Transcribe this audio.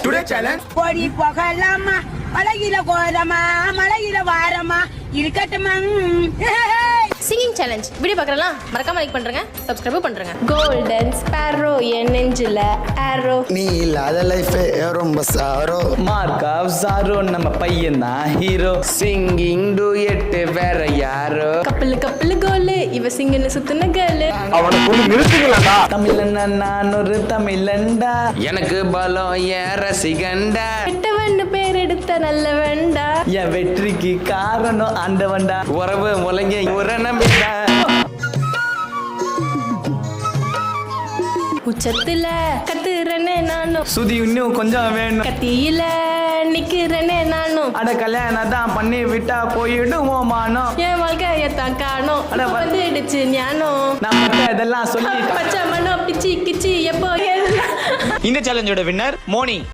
Today challenge போடி போகலாமா மலையில கோரமா மலையில வாரமா இருக்கட்டுமா. சிங்கிங் சேலஞ்ச் வீடியோ பார்க்கலாம். மறக்காம லைக் பண்றேங்க, சப்ஸ்கிரைப் பண்றேங்க. கோல்டன் ஸ்பேரோ என் நெஞ்சில ஆரோ. நீ இல்லாத லைஃப் ரொம்ப சாரோ. மார்க் ஆஃப் சாரோ நம்ம பையன் தான் ஹீரோ. சிங்கிங் டூயட் வேற யாரோ. கப்பல் கப்பல் கோலு இவ சிங்கன்னு சுத்துன கேளு. அவனை கொண்டு நிறுத்துங்களா? தமிழன்னா நான் ஒரு தமிழண்டா. எனக்கு பலம் ஏன் ரசிகண்டா. கெட்டவன்னு பேர் எடுத்த நல்லவன்டா. என் வெற்றிக்கு காரணம் ஆண்டவன்டா. உறவு முழங்க ஒரு நம்பிக்கை. உச்சத்துல கத்துறனே நானும், சுதி இன்னும் கொஞ்சம் வேணும். கத்தியில நிக்கிறனே நானும். அட கல்யாணம் தான் பண்ணி விட்டா போயிடுவோம் மானம். என் வாழ்க்கையத்தான் காணோம் அட வந்துடுச்சு ஞானம். நம்ம இதெல்லாம் சொல்லி பச்சை மனம் பிச்சி கிச்சி எப்போ எல்லாம். இந்த சேலஞ்சோட வின்னர் மோனி.